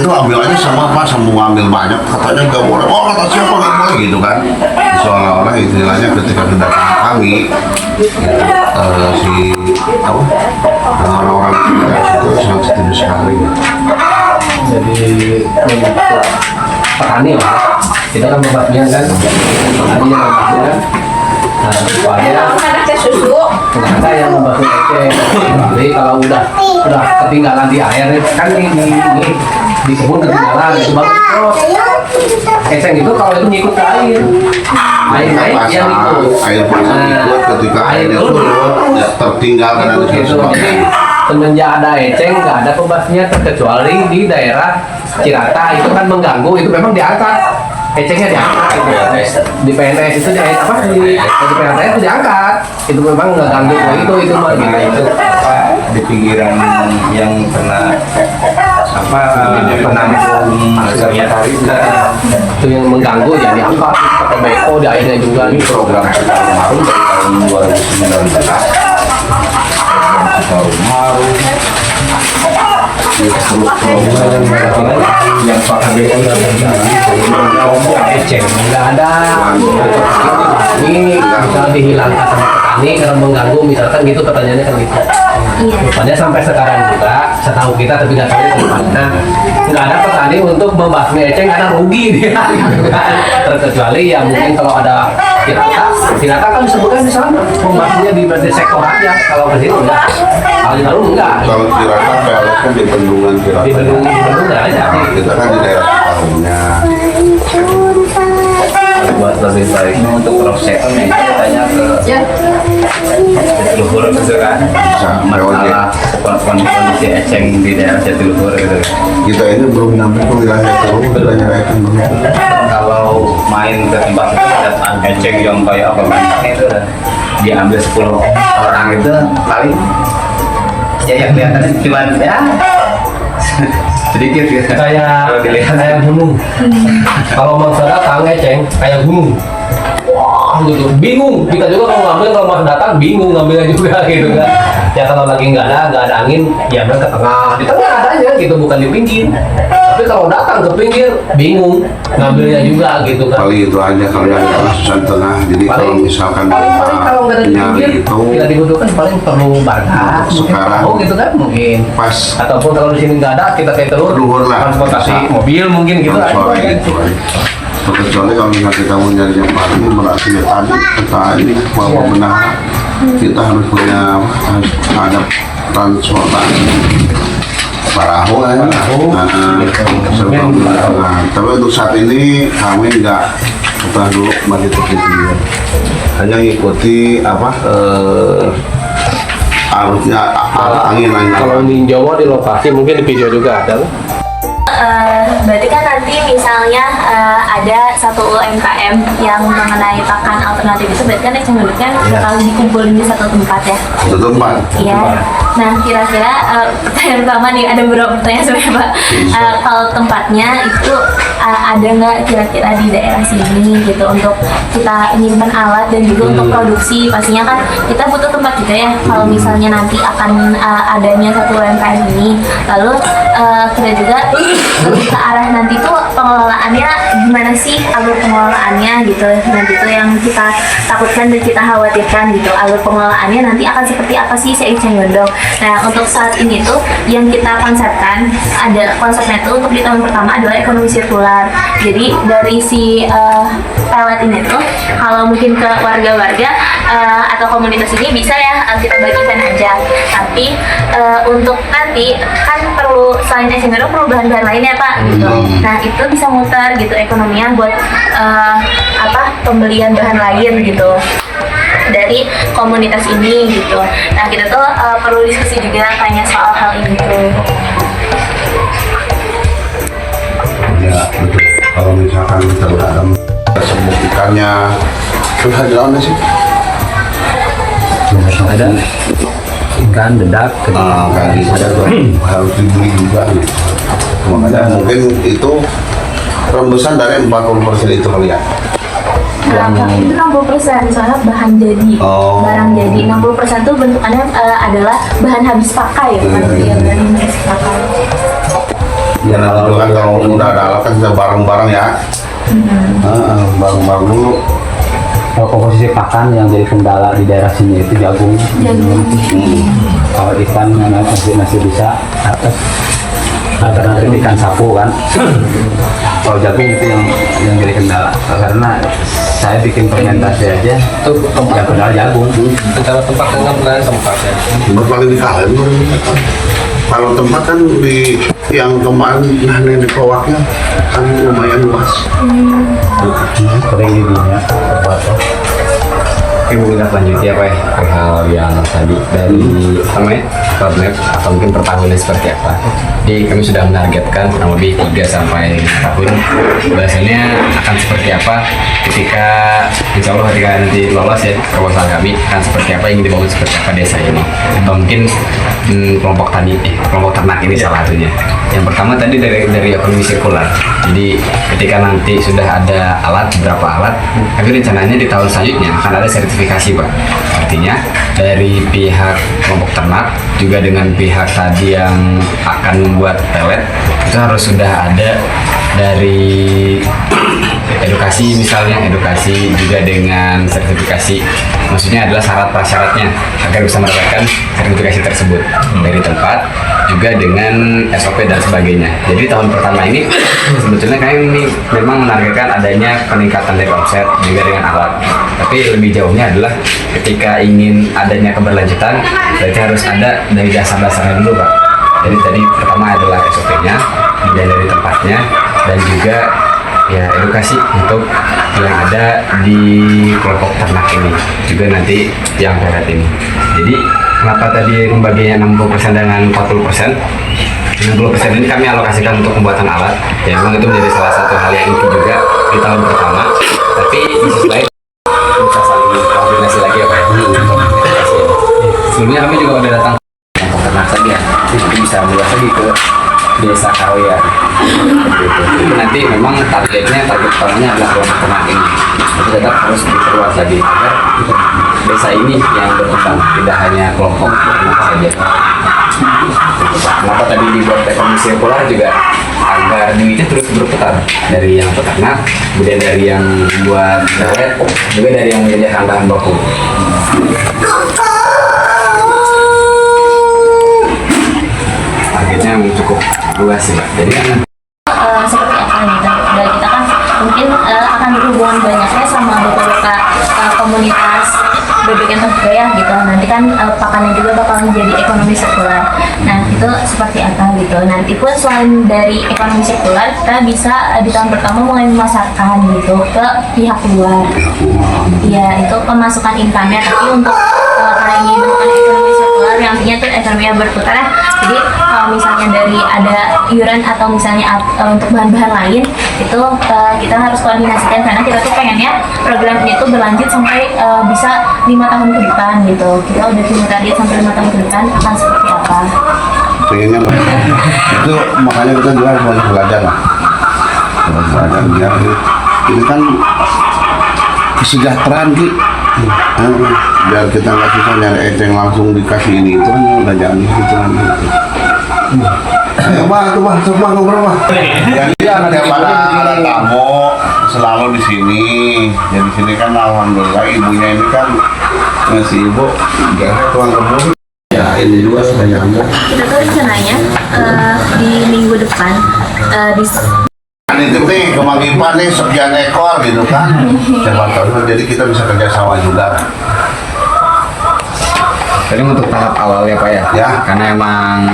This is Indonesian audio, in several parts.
itu ambil aja sama Mas, mau ambil banyak, katanya nggak boleh. Oh kata siapa nggak boleh gitu kan? Seolah-olah istilahnya ketika kita kami si apa orang-orang itu sangat setuju sekali. Jadi untuk petani lah, kita kan membahasnya kan, petani yang membahasnya kan, nah supaya nggak ada yang membahas eceng. Jadi kalau udah ketinggalan di air kan ini disebut ketinggalan, itu bagus terus. Eceng itu kalau itu ngikut ke air naik yang ikut. Air pasang ikut ketika airnya surut, ya tertinggal karena gitu. Jadi semenjak ada eceng nggak ada pembahasnya terkecuali di daerah Cirata itu kan mengganggu, itu memang diangkat ecengnya diangkat gitu. Di PNS itu di PNS itu diangkat, itu memang nggak ganggu itu mah gitu. Di pinggiran yang pernah itu yang mengganggu ya diangkat pakai beko di airnya juga. Ini program Harum dari tahun 2019. Yang pakai beko eceng nggak ada. Ini bisa dihilangkan sama petani karena mengganggu misalkan gitu, pertanyaannya kan gitu. Makanya sampai sekarang juga setahu kita, tapi nggak tahu kemana, nggak ada petani untuk membasmi eceng karena rugi dia gitu kan. Terkecuali ya mungkin kalau ada Cirata kan disebutkan di sana membasminya di sektor aja, kalau ke situ enggak, kalau enggak. Kalau Cirata PLS kan di bendungan Cirata. Di bendungan aja. Kita kan di daerah Tahunnya. buat lebih baiknya untuk prosesnya tanya ke Jatiluhur gitu kan, masalah kondisi eceng di daerah Jatiluhur gitu. Kita ini belum nyampe ke wilayah Jatiluhur, wilayah eceng belum. Kalau main ke tempat itu ada eceng yang kayak apa itu diambil 10 orang itu paling ya yang kelihatannya cuma ya sedikit gitu. Kayak gunung. Kalau mangsa datang eceng kayak gunung. Wah gitu, bingung. Kita juga kalau ngambil, kalau mas datang bingung ngambilnya juga gitu kan. Ya kalau lagi nggak ada angin, ya ke tengah. Di tengah adanya gitu, bukan di pinggir. Tapi kalau datang ke pinggir, bingung ngambilnya juga gitu kan. Paling itu aja kalau yang susah tengah. Jadi kalau misalkan paling kalau nggak ada di pinggir, itu kita dibutuhkan paling perlu barca. sekarang Oh gitu kan mungkin. pas Ataupun kalau di sini nggak ada, kita kayak telur transportasi mobil mungkin gitu aja. kecuali kalau misalnya kita mau nyari yang paling berarti ya tadi kita ini mau benar kita harus punya ada transportasi perahu kan. Tapi untuk saat ini kami nggak kita dulu masih tersedia, hanya ngikuti arusnya angin. Kalau di Jawa di lokasi mungkin di video juga ada. Berarti kan nanti misalnya ada satu UMKM yang mengenai pakan alternatif itu, berarti kan eceng gondoknya bakal dikumpulin di satu tempat ya? Satu tempat. Iya. Nah kira-kira pertanyaan pertama nih, ada beberapa pertanyaan sebenarnya Pak. Kalau tempatnya itu ada nggak kira-kira di daerah sini gitu untuk kita nyimpan alat dan juga untuk produksi? Pastinya kan kita butuh tempat juga ya kalau misalnya nanti akan adanya satu UMKM ini. Lalu kita juga lebih ke arah nanti tuh pengelolaannya gimana sih, alur pengelolaannya gitu. Nanti tuh yang kita takutkan dan kita khawatirkan gitu, alur pengelolaannya nanti akan seperti apa sih si eceng gondok. Nah untuk saat ini tuh yang kita konsepkan, ada konsepnya tuh untuk di tahun pertama adalah ekonomi sirkular. Jadi dari si pelet ini tuh kalau mungkin ke warga-warga atau komunitas ini bisa ya kita bagikan aja. Tapi untuk nanti kan perlu selain eceng gondok perlu bahan-bahan lainnya Pak gitu. Nah itu bisa muter gitu ekonominya buat pembelian bahan lain gitu dari komunitas ini gitu. Nah kita tuh perlu diskusi juga tanya soal hal ini tuh. Ya betul. Kalau misalkan kita udah ada semua ikannya, terus ada apa sih? Ada ikan dedak, Ada harus dibeli juga. Makanya mungkin itu rembusan dari 40% itu kali ya. Nah, itu 60% soalnya bahan jadi, barang jadi. 60% tuh bentukannya adalah bahan habis pakai, bukan bahan habis pakai. Ya nanti kan kalau udah ada alat kan bisa bareng-bareng ya. Bareng-bareng dulu. Kalau komposisi pakan yang jadi kendala di daerah sini itu jagung. Kalau ikan masih bisa alternatif ikan sapu kan. Kalau jagung itu yang jadi kendala karena saya bikin fermentasi aja Itu yang kendala jagung. Antara tempat dengan bukan tempatnya. Tempat paling di Kalen. Kalau tempat kan di yang kemarin di Powaknya kan lumayan luas. Sering di dunia. Oke, mungkin kita lanjut ya Pak ya, hal yang tadi dari roadmap atau mungkin per tahunnya seperti apa. Jadi kami sudah menargetkan kurang lebih 3 sampai 5 tahun bahasanya akan seperti apa ketika insya Allah ketika nanti lolos ya proposal kami akan seperti apa yang dibangun seperti apa desa ini atau mungkin kelompok tani kelompok ternak ini salah satunya. Yang pertama tadi dari ekonomi sirkular. Jadi ketika nanti sudah ada alat beberapa alat, tapi rencananya di tahun selanjutnya akan ada sertifikasi Pak. Artinya dari pihak kelompok ternak juga dengan pihak tadi yang akan membuat pelet itu harus sudah ada dari edukasi misalnya edukasi juga dengan sertifikasi, maksudnya adalah syarat prasyaratnya agar bisa mendapatkan sertifikasi tersebut dari tempat juga dengan SOP dan sebagainya. Jadi tahun pertama ini sebetulnya kami memang menargetkan adanya peningkatan dari omset juga dengan alat, tapi lebih jauhnya adalah ketika ingin adanya keberlanjutan berarti harus ada dari dasar-dasarnya dulu Pak. Jadi tadi pertama adalah SOP-nya, kemudian dari tempatnya, dan juga ya edukasi untuk yang ada di kelompok ternak ini juga nanti yang pelet ini. Jadi kenapa tadi pembagiannya 60% dengan 40%? 60% ini kami alokasikan untuk pembuatan alat. Ya memang itu menjadi salah satu hal yang inti juga di tahun pertama. Tapi di sisi lain bisa saling koordinasi lagi ya Pak. Sebelumnya kami juga udah datang ke kelompok ternak saja. Nanti bisa meluas lagi ke desa Karoya. Jadi nanti memang target utamanya adalah kelompok ternak ini. Tapi tetap harus diperluas lagi agar desa ini yang berkembang, tidak hanya kelompok ternak saja. Kenapa tadi dibuat ekonomi sirkular juga agar duitnya terus berputar dari yang peternak, kemudian dari yang buat pelet, juga dari yang menyediakan bahan baku. Targetnya cukup luas sih Pak. Jadi Seperti apa gitu. Dan kita kan mungkin akan berhubungan banyaknya sama beberapa komunitas bebek yang terbuka gitu. Nanti kan pakannya juga bakal menjadi ekonomi sirkular. Nah itu seperti apa gitu. Nanti pun selain dari ekonomi sirkular, kita bisa di tahun pertama mulai memasarkan gitu ke pihak luar. Iya itu pemasukan income-nya. Tapi untuk karena ini bukan ekonomi sirkular, yang artinya tuh ekonomi yang berputar ya. Jadi kalau misalnya dari ada iuran atau misalnya untuk bahan-bahan lain itu kita harus koordinasikan karena kita tuh pengennya programnya itu berlanjut sampai bisa 5 tahun ke depan gitu. Kita udah punya target sampai 5 tahun ke depan akan seperti apa. Pengennya itu makanya kita juga harus banyak belajar lah. Belajar biar ini kan kesejahteraan Ki. Biar kita nggak susah nyari eceng langsung dikasih ini itu kan udah jalan gitu kan. Ayo Pak, tuh Pak, coba ngobrol Pak. Jadi daripada ada tamu selalu di sini. Ya di sini kan alhamdulillah ibunya ini kan masih ibu biasa tuang kebun. Ya ini juga sudah nyambung. Kita tuh rencananya di minggu depan di Itu nih kemagipan nih sekian ekor gitu kan. Siapa tahu jadi kita bisa kerjasama juga. Jadi untuk tahap awal ya Pak ya, Ya. karena emang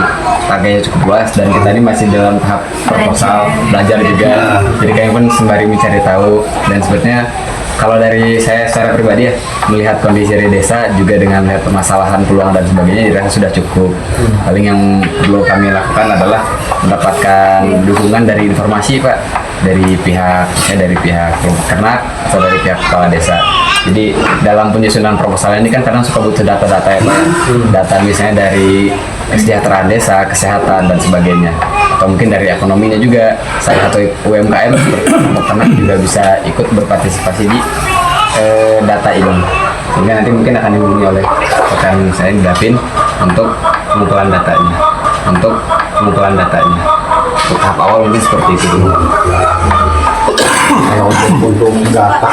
targetnya cukup luas dan kita ini masih dalam tahap proposal belajar juga. Jadi kami pun sembari mencari tahu dan sebetulnya kalau dari saya secara pribadi ya melihat kondisi dari desa juga dengan melihat permasalahan peluang dan sebagainya dirasa sudah cukup. Paling yang perlu kami lakukan adalah mendapatkan dukungan dari informasi Pak dari pihak kelompok ternak atau dari pihak kepala desa. Jadi dalam penyusunan proposal ini kan kadang suka butuh data-data ya Pak. Data misalnya dari kesejahteraan desa, kesehatan dan sebagainya. Atau mungkin dari ekonominya juga salah satu UMKM seperti kelompok ternak juga bisa ikut berpartisipasi di data ini. Sehingga nanti mungkin akan dihubungi oleh rekan saya di Davin untuk pengumpulan datanya. untuk pengumpulan datanya. Untuk tahap awal mungkin seperti itu dulu. Kalau untuk data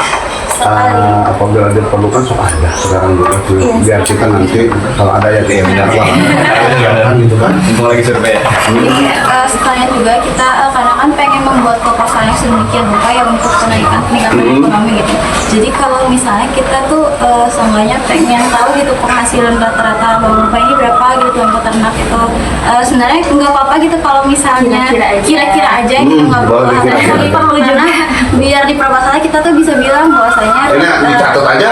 apabila diperlukan sok ada sekarang juga biar kita nanti kalau ada yang benar gitu kan. Untuk lagi survei. Jadi setelahnya juga kita karena kan pengen membuat proposal yang sedemikian rupa ya untuk peningkatan ekonomi gitu. Jadi kalau misalnya kita tuh seenggaknya pengen tahu gitu penghasilan rata-rata bapak ini berapa gitu untuk peternak itu. Sebenarnya nggak apa-apa gitu kalau misalnya kira-kira aja gitu nggak perlu karena biar di proposalnya kita tuh bisa bilang bahwasanya ini dicatat aja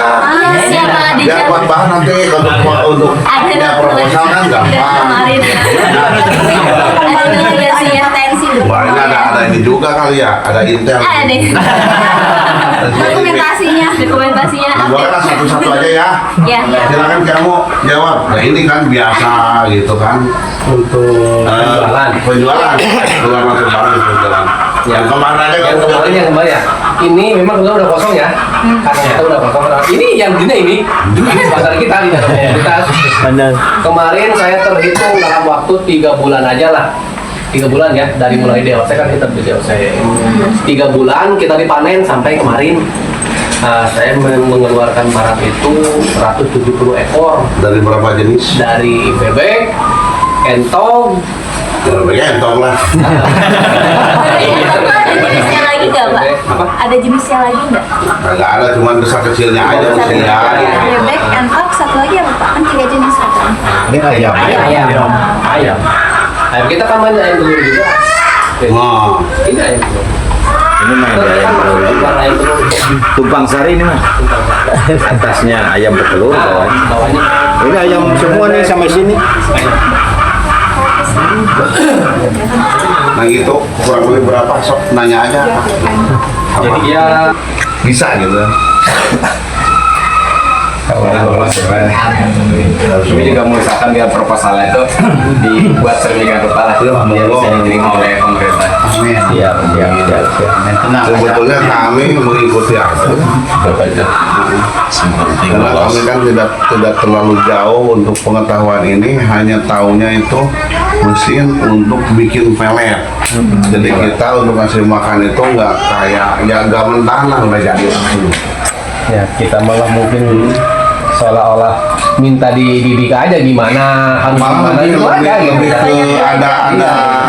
biar buat bahan nanti untuk punya proposal kan gampang. Wah, ini ada ini juga kali ya, ada intel. Dokumentasinya. Boleh lah satu-satu aja ya. Ya. Silakan kamu jawab. Nah ini kan biasa gitu kan. Untuk Penjualan. Keluar masuk barang di penjualan. Yang kemarin aja yang kemarin ya. Ini memang udah kosong ya. Karena kita udah kosong. Ini yang ini pasar kita di kita. Kemarin saya terhitung dalam waktu 3 bulan aja lah. 3 bulan ya dari mulai dewasa kan kita dewasa. 3 bulan kita dipanen sampai kemarin. Saya mengeluarkan barang itu 170 ekor. Dari berapa jenis? Dari bebek, entong, Bebeknya entong lah. Ada jenisnya lagi nggak, Pak? Apa? Ada jenisnya lagi nggak? Nggak ada, cuma besar kecilnya aja usia. bebek, entok, satu lagi apa Pak? Kan 3 jenis katanya. Ini ayam. ayam. Ayam kita kan main ayam telur juga. Oh, Ini ayam telur. Ini main Ayam telur. tumpang sari ini mas. Atasnya ayam bertelur, Bawahnya. ini ayam semua nih sampai sini. nah gitu kurang lebih berapa sok nanya aja. Jadi ya Bisa gitu. Kami juga mengusahakan biar proposalnya itu dibuat sedemikian rupa lah biar bisa diterima oleh pemerintah. Siap. Sebetulnya kami mengikuti aja. Karena kami kan tidak terlalu jauh untuk pengetahuan ini, hanya tahunya itu mesin untuk bikin pelet. Jadi kita untuk ngasih makan itu nggak kayak ya nggak mentah lah udah jadi langsung. ya kita malah mungkin seolah-olah minta dididik aja gimana harus Malah gimana lebih, itu aja gitu. lebih ke ada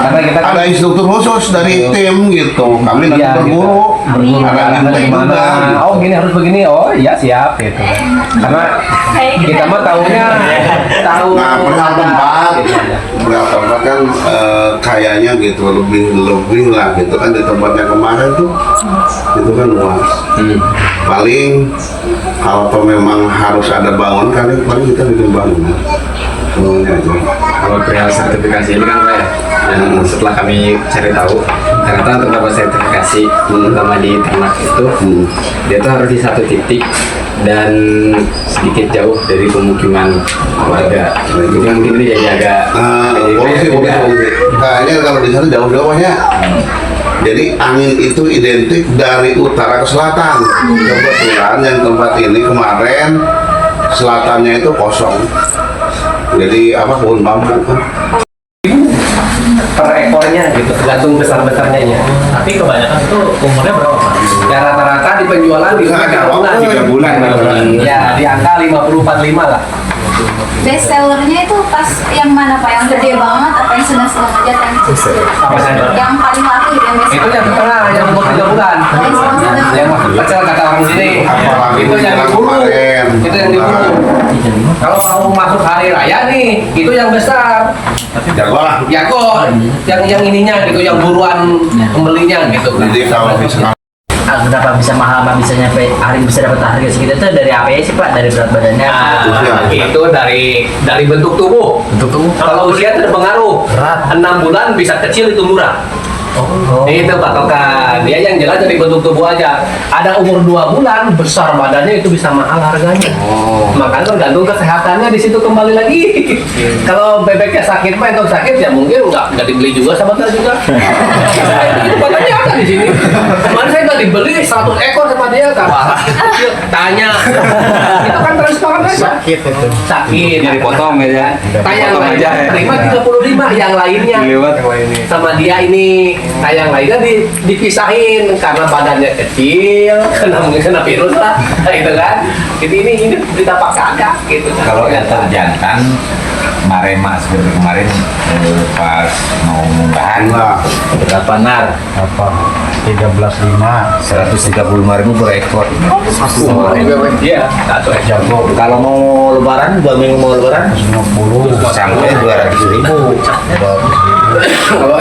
Karena kita kan- ada instruktur khusus dari tim gitu. Kami nanti Iya, berguru, ada Gimana, tim gimana, juga. Gitu. oh gini harus begini, oh iya siap gitu. Karena kita mah tahunya tahu Nah, perihal tempat, gitu aja. perihal tempat kan kayaknya gitu lebih lah gitu kan di tempatnya kemarin tuh itu kan luas. Paling kalau memang harus ada bangun kali paling kita bikin bangunan. Semuanya aja. Kalau perihal sertifikasi ini kan Pak ya, yang setelah kami cari tahu ternyata untuk dapat sertifikasi terutama di ternak itu dia tuh harus di satu titik dan sedikit jauh dari pemukiman warga. Itu mungkin ini jadi agak Polisi. Kayaknya kalau di sana jauh-jauhnya. Jadi angin itu identik dari utara ke selatan. Kebetulan yang tempat ini kemarin selatannya itu kosong. Jadi apa pohon bambu kan? Per ekornya gitu, tergantung besar-besarnya ya. Tapi kebanyakan itu umurnya berapa Pak? Ya rata-rata di penjualan di Nggak ada, 3 bulan. 3 bulan. Ya di angka 50-45 lah. Best sellernya itu pas yang mana Pak? Yang gede banget apa yang sedang-sedang aja yang kecil? Apa saja? Yang paling laku gitu yang best Itu yang di tengah, yang umur 3 bulan. Yang kecil kata orang sini. Apalagi Itu yang menjelang diburu. kemarin. Itu yang diburu. Kalau mau masuk hari raya nih, itu yang besar. Jago lah. Ya kok, yang ininya gitu, yang buruan pembelinya gitu. Jadi kalau misalkan Kenapa bisa mahal, Pak? Bisa nyampe hari bisa dapat harga segitu itu dari apa ya sih Pak? Dari berat badannya? Usia. Itu dari bentuk tubuh. Kalau usia itu berpengaruh. 6 bulan bisa kecil itu murah. Itu patokan. Dia yang jelas dari bentuk tubuh aja. Ada umur 2 bulan besar badannya itu bisa mahal harganya. Makanya tergantung kesehatannya di situ kembali lagi. Kalau bebeknya sakit mah itu sakit ya mungkin nggak dibeli juga sama kita juga. Itu badannya ada di sini. Kemarin saya nggak dibeli 100 ekor sama dia kan. Tanya. Itu kan transparan aja. Sakit itu. Sakit. Nyari potong ya. Tayang Potong lainnya terima 35, yang lainnya Lewat yang lainnya. sama dia ini tayang lainnya dipisahin karena badannya kecil, kena virus lah, gitu kan. Jadi ini kita pakai agak gitu. Kalau yang terjantan kemarin mas kemarin pas mau munggahan Nah, berapa nar? Apa? 13.5. 135.000 per ekor. Iya, satu aja. Kalau mau lebaran, 2 minggu mau lebaran 50. sampai 200.000. Kalau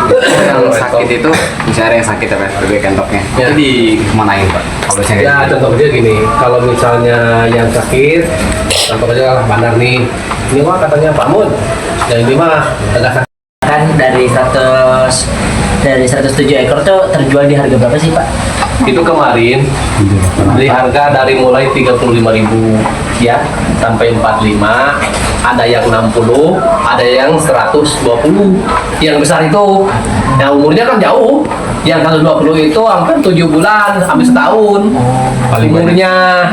Yang sakit itu misalnya yang sakit apa bebek kentoknya Ya. itu di manain pak kalau saya ya contohnya gini, kalau misalnya yang sakit, contoh aja lah bandar nih, ini mah katanya Pak Mun, yang ini mah agak sakit. Kan dari 107 ekor tuh terjual di harga berapa sih Pak? Itu kemarin beli harga dari mulai 35.000 ya sampai 45, ada yang 60, ada yang 120. Yang besar itu, yang umurnya kan jauh. Yang 120 itu hampir 7 bulan, hampir setahun. Paling Umurnya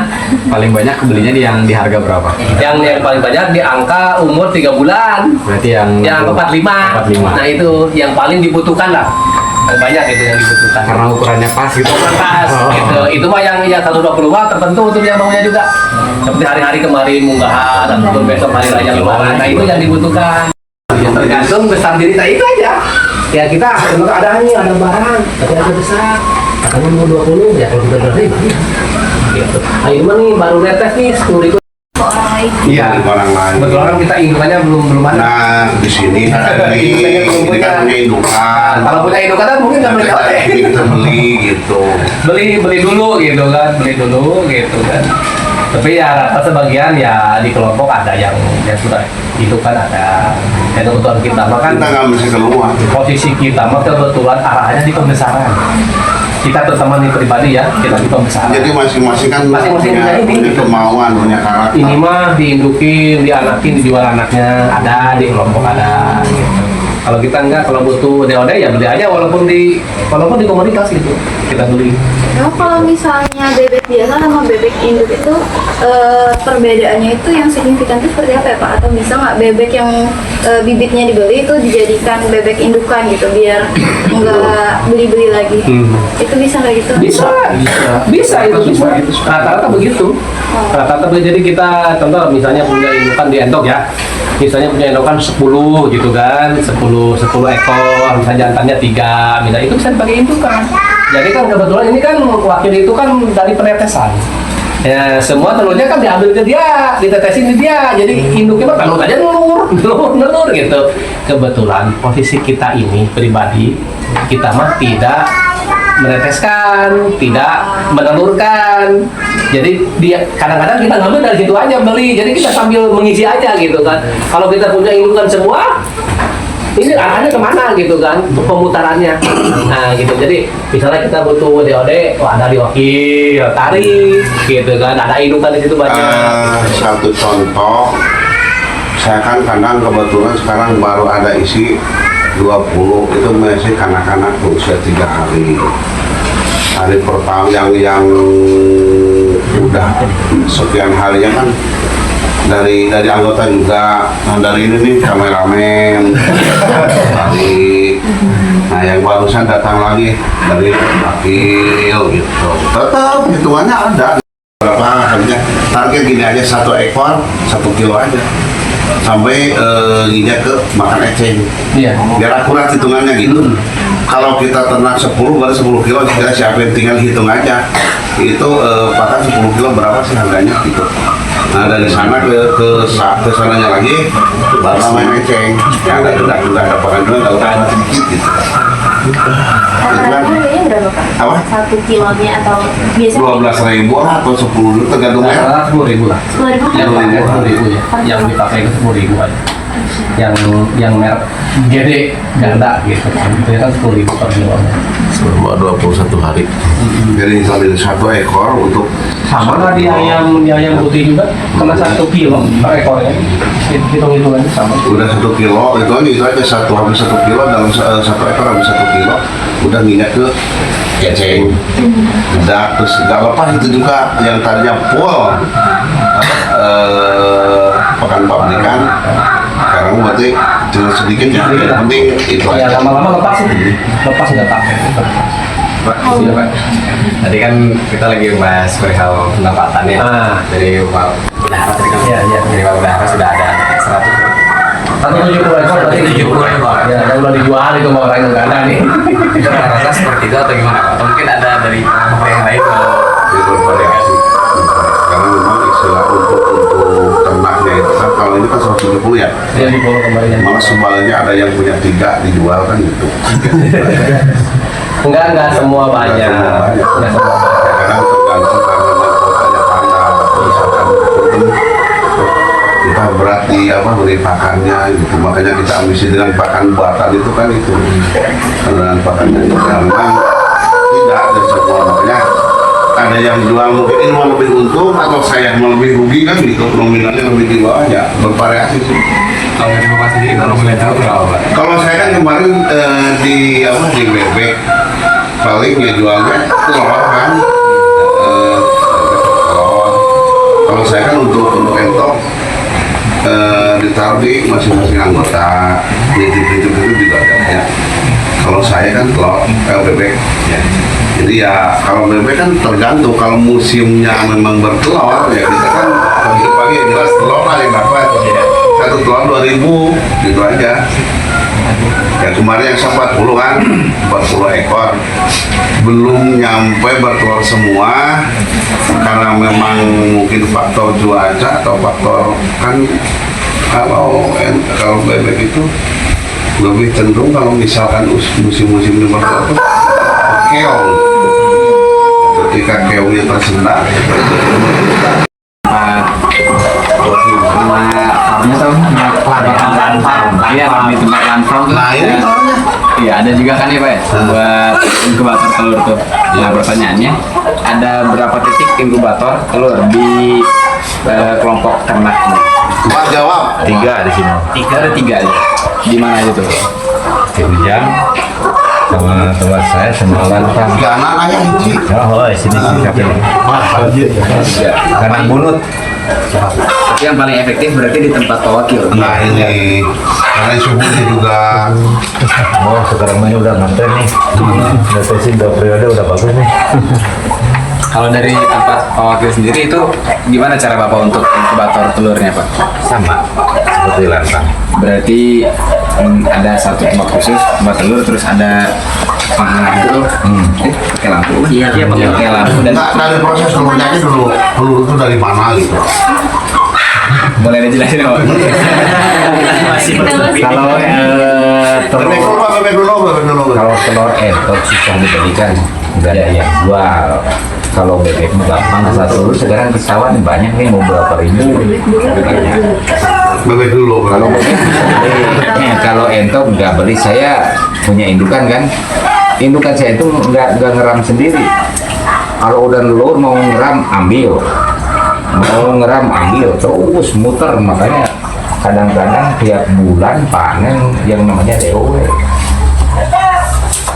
paling banyak belinya di harga berapa? yang paling banyak di angka umur 3 bulan. Berarti yang 45. 45. Nah itu yang paling dibutuhkan lah. Yang banyak itu yang dibutuhkan. Karena ukurannya pas gitu. Pas gitu. Itu mah yang 120 mah tertentu untuk yang maunya juga. Seperti hari-hari kemarin munggahan ataupun besok hari raya lebaran. Nah itu yang dibutuhkan. Ya, tergantung besar diri kita itu aja. Ya kita kalau ada nih ada barang tapi ada besar. Katanya mau 20 ya kalau kita berani bagi. Gitu. Nah ini mah nih baru netes nih 10.000. Orang lain. Iya. Di orang lain. Kebetulan kan kita indukannya belum ada. Nah, di sini ini kan punya indukan. Kalau punya indukan kan mungkin nggak beli oleh. Kita beli gitu. beli dulu gitu kan, beli dulu gitu kan. Tapi ya rata sebagian ya di kelompok ada yang sudah itu kan ada. Dan kebetulan kita mah kan Kita nggak bisa keluar. posisi kita mah kebetulan arahnya di pembesaran. Kita terutama di pribadi ya, kita di pembesaran. Jadi masing-masing kan Masing-masing punya, punya ini. punya kemauan, punya karakter. Ini mah diindukin, dianakin, dijual anaknya ada di kelompok ada. Gitu. Kalau kita enggak, kalau butuh DOD ya beli aja walaupun di komunitas gitu kita beli. Nah, kalau misalnya bebek biasa sama bebek induk itu perbedaannya itu yang signifikan itu seperti apa ya Pak? Atau bisa nggak bebek yang bibitnya dibeli itu dijadikan bebek indukan gitu biar nggak beli-beli lagi? Itu bisa nggak gitu? Bisa itu bisa. Rata-rata begitu. Rata-rata begitu. Jadi kita contoh misalnya punya indukan di endok ya. Misalnya punya indukan 10 gitu kan, 10 ekor, misalnya jantannya 3, misalnya itu bisa dipakai indukan. Jadi kan kebetulan ini kan wakil itu kan dari penetesan. Ya semua telurnya kan diambil ke dia, ditetesin di dia. Jadi induknya mah telur aja nelur gitu. Kebetulan posisi kita ini pribadi, kita mah tidak meneteskan, tidak menelurkan. Jadi dia kadang-kadang kita ngambil dari situ aja beli. Jadi kita sambil mengisi aja gitu kan. Kalau kita punya indukan semua, ini arahnya kemana gitu kan pemutarannya. Nah gitu. Jadi misalnya kita butuh DOD, ada di wakil, tarik gitu kan. Ada indukan di situ banyak. Satu contoh, saya kan kandang kebetulan sekarang baru ada isi 20 itu masih kanak-kanak berusia 3 hari. Hari pertama yang udah sekian harinya kan dari anggota juga, nah dari ini nih kameramen dari, nah yang barusan datang lagi dari wakil gitu, tetap hitungannya ada berapa harganya, target gini aja 1 ekor 1 kilo aja sampai nginjak ke makan eceng. Iya. Biar akurat hitungannya gitu. Kalau kita ternak 10 baru 10 kilo kita siapin, tinggal hitung aja itu pakan 10 kilo berapa sih harganya gitu. Nah dari sana ke sananya lagi baru main eceng. Ya ada ada pakan juga ada sedikit gitu. Harganya berapa Pak? Apa? 1 kilonya atau biasanya 12.000 atau 10 tergantung merek. 10.000 lah. 10.000 Yang lainnya 10.000 ya. Yang dipakai itu 10.000 aja. Yang merek gede ganda gitu. Itu kan 10.000 per kilo. Selama 21 hari. Jadi sambil 1 ekor untuk Sama lah di ayam putih juga kena 1 kilo per ekornya. Hitung-hitungannya sama. udah 1 kilo itu aja habis 1 kilo dalam 1 ekor habis 1 kilo udah udah nginget ke keceng. Udah, terus gak lepas itu juga yang tadinya full pekan pabrikan, sekarang berarti cuma sedikit ya, yang penting itu Ya aja. lama-lama lepas sih. Lepas nggak tak. Pak, iya, Pak. Tadi kan kita lagi bahas perihal pendapatan ya. Dari Pak Bendahara tadi kan. Iya. Dari Pak Bendahara sudah ada 170 ekor berarti 170 ekor. Ya, dan udah dijual itu sama orang yang nggak ada nih. Itu rata-rata seperti itu atau gimana Pak? Atau mungkin ada dari pihak yang lain kalau Bervariasi. Karena memang istilah untuk ternaknya itu kan kalau ini kan 170 ya. Dia di bawah kemarin. Malah sumbangannya ada yang punya 3 dijual kan gitu. Enggak semua banyak. Enggak semua banyak. Kadang tergantung karena kotanya panas atau misalkan kita berat di beli pakannya gitu, makanya kita ambisi dengan pakan buatan itu kan itu dengan pakannya itu memang tidak ada semua, makanya ada yang jual mungkin ini mau lebih untung atau saya mau lebih rugi kan gitu, nominalnya lebih di bawahnya, bervariasi sih. kalau dari Bapak sendiri kalau boleh tahu berapa Pak? Kalau saya kan kemarin di bebek paling ya jualnya telur kan. Telur. Kalau saya kan untuk entok ditaruh di masing-masing anggota, nitip-nitip itu juga ada ya. Kalau saya kan telur bebek ya. Jadi ya kalau bebek kan tergantung, kalau musimnya memang bertelur ya kita kan pagi-pagi jelas telur lah yang dapat. Satu telur 2.000 gitu aja. Ya kemarin yang 40 kan 40 ekor belum nyampe bertelur semua karena memang mungkin faktor cuaca atau faktor kan kalau bebek itu lebih cenderung kalau misalkan musim-musim ini bertelur tuh keong, ketika keongnya tersendat Farmnya tahu farm. Iya, farm di tempat farm tuh. nah ini telurnya. Iya, ada juga kan ya Pak ya, buat inkubator telur tuh. Nah pertanyaannya, ada berapa titik inkubator telur di kelompok ternak ini? Pak jawab. 3 di sini. Ada 3 aja. Di mana aja tuh? Di Ujang sama tempat saya Senalan Farm. 3 anak ya Ici. Oh, sini siapa ini? Karena bunut. Tapi yang paling efektif berarti di tempat Pak Wakil. Nah ini karena suhunya juga Oh, sekarang ini udah nganten nih. Udah sesi 2 periode udah bagus nih. Kalau dari tempat Pak Wakil sendiri itu gimana cara Bapak untuk inkubator telurnya Pak? Sama seperti lantang. Berarti ada satu tempat khusus buat telur, terus ada lampu. Pakai lampu. Iya, Pakai lampu dan nggak dari proses telurnya aja dulu, telur itu dari mana gitu. boleh dijelasin Pak? Masih Kalau Bebek dulu. kalau telur entok susah dibelikan, nggak ada yang jual. Kalau bebek mah gampang, satu telur sekarang kesawan banyak nih, mau berapa ribu. Bebek dulu. Kalau bebek bisa beli. Kalau entok nggak beli, saya punya indukan kan. Indukan saya itu nggak ngeram sendiri. Kalau udah telur mau ngeram ambil, mau ngeram ambil terus muter, makanya kadang-kadang tiap bulan panen yang namanya DOW.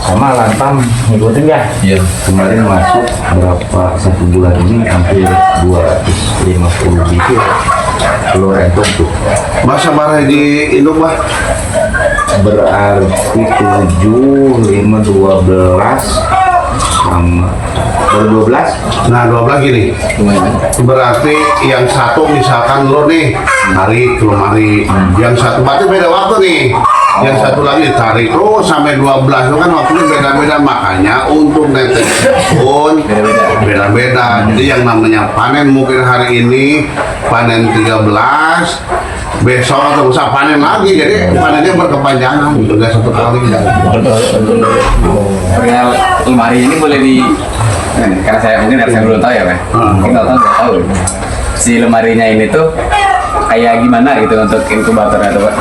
Sama lantang ngikutin ya. Iya. Kemarin masuk berapa, 1 bulan ini hampir 250 biji telur entok tuh. Masa barang di Indo Pak? Berarti 7, 5, 12 sama baru 12. Nah 12 gini. Berarti yang satu misalkan lo nih tarik ke lemari, yang satu berarti beda waktu nih. Yang satu lagi tarik terus sampai 12 itu kan waktunya beda-beda, makanya untuk netes pun beda-beda. Jadi yang namanya panen mungkin hari ini panen 13, besok atau lusa panen lagi, jadi panennya berkepanjangan, udah satu kali. Perihal lemari ini boleh di karena saya belum tahu ya Pak. Mungkin tahu nggak tahu. Si lemarinya ini tuh kayak gimana gitu untuk inkubatornya tuh Pak?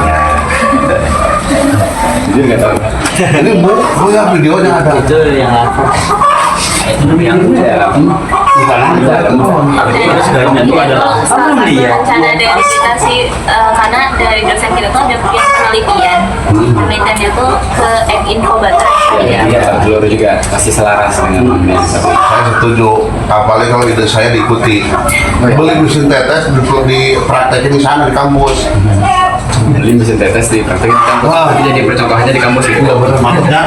Jujur nggak tahu. Ini bu ya videonya ada. Itu yang aku. Itu yang Ya, Itu adalah salah satu rencana dari kita sih, karena dari dosen kita tuh ada bikin penelitian. Penelitiannya tuh ke egg incubator. Iya, telur juga pasti selaras dengan magnet. Saya setuju, apalagi kalau ide saya diikuti. Beli mesin tetes, dipraktekin di sana di kampus. Jadi mesin tetes di praktek di kampus. Wah. Itu jadi percontohannya di kampus itu. Maksudnya,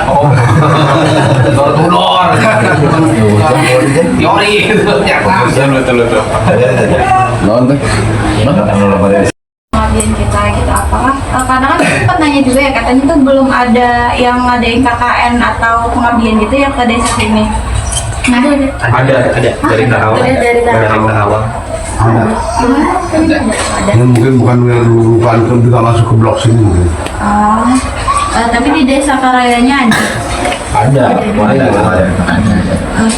Door. Teori. Betul. Nonton. pengabdian kita gitu apakah karena kan sempat nanya juga ya katanya tuh belum ada yang ngadain KKN atau pengabdian gitu ya ke desa sini. Ada dari Karawang. Dari Karawang. ya mungkin bukan juga masuk ke blok sini mungkin. Tapi di desa Karayanya ada.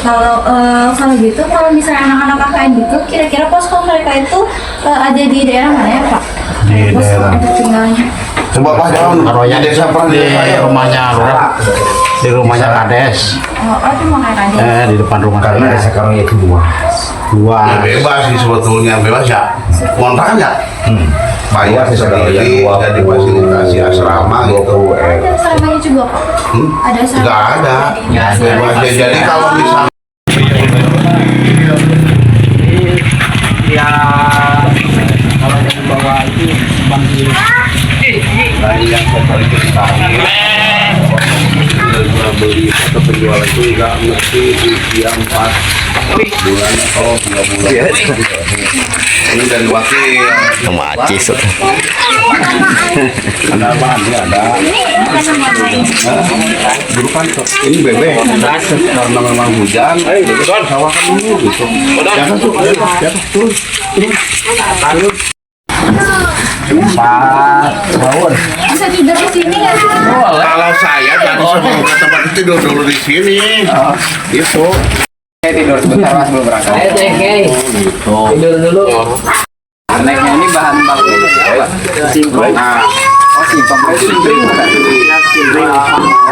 Kalau gitu kalau misalnya anak-anak KKN gitu kira-kira posko mereka itu ada di daerah mana ya Pak? Di daerah. Tinggalnya. Coba Pak jangan Arwahnya di desa pernah di saya. rumahnya Lurah, di rumahnya Kades, Itu mau kayak aja. di depan rumah Karena Kades. desa Karang itu luas. Ya bebas sih sebetulnya, bebas ya. Kontrak ya. Bayar sendiri, jadi fasilitasi asrama gitu. Ada asramanya juga Pak. Ada asrama. Nggak ada. Bebas ya. Jadi kalau misalnya Ya, kalau yang bawa itu bantu lain yang kotor itu ditarik. Jual beli atau penjual itu nggak mesti di usia 4 bulan atau 2 bulan. Ini dari wakil. Macis. Ada apaan? Ini ada. Bukan ini bebek. Karena memang hujan. Sawakan dulu gitu. Jangan tuh, terus. Bisa tidur di sini nggak sih? Kalau saya jadi sebelum ke tempat itu tidur dulu di sini. Itu. Saya tidur sebentar mas belum berangkat. Ayo TK. Tidur dulu. Naiknya ini bahan baku dari apa? Singkong. Nah, Oh singkong itu simpring bukan?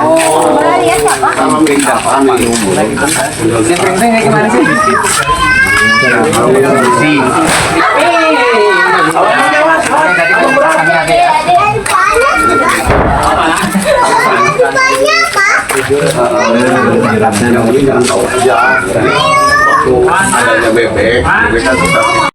Oh. Lihat Pak. Simpring dapat. Simpring itu kayak gimana sih? yang ini jangan tahu aja. Waktu adanya bebek kan susah.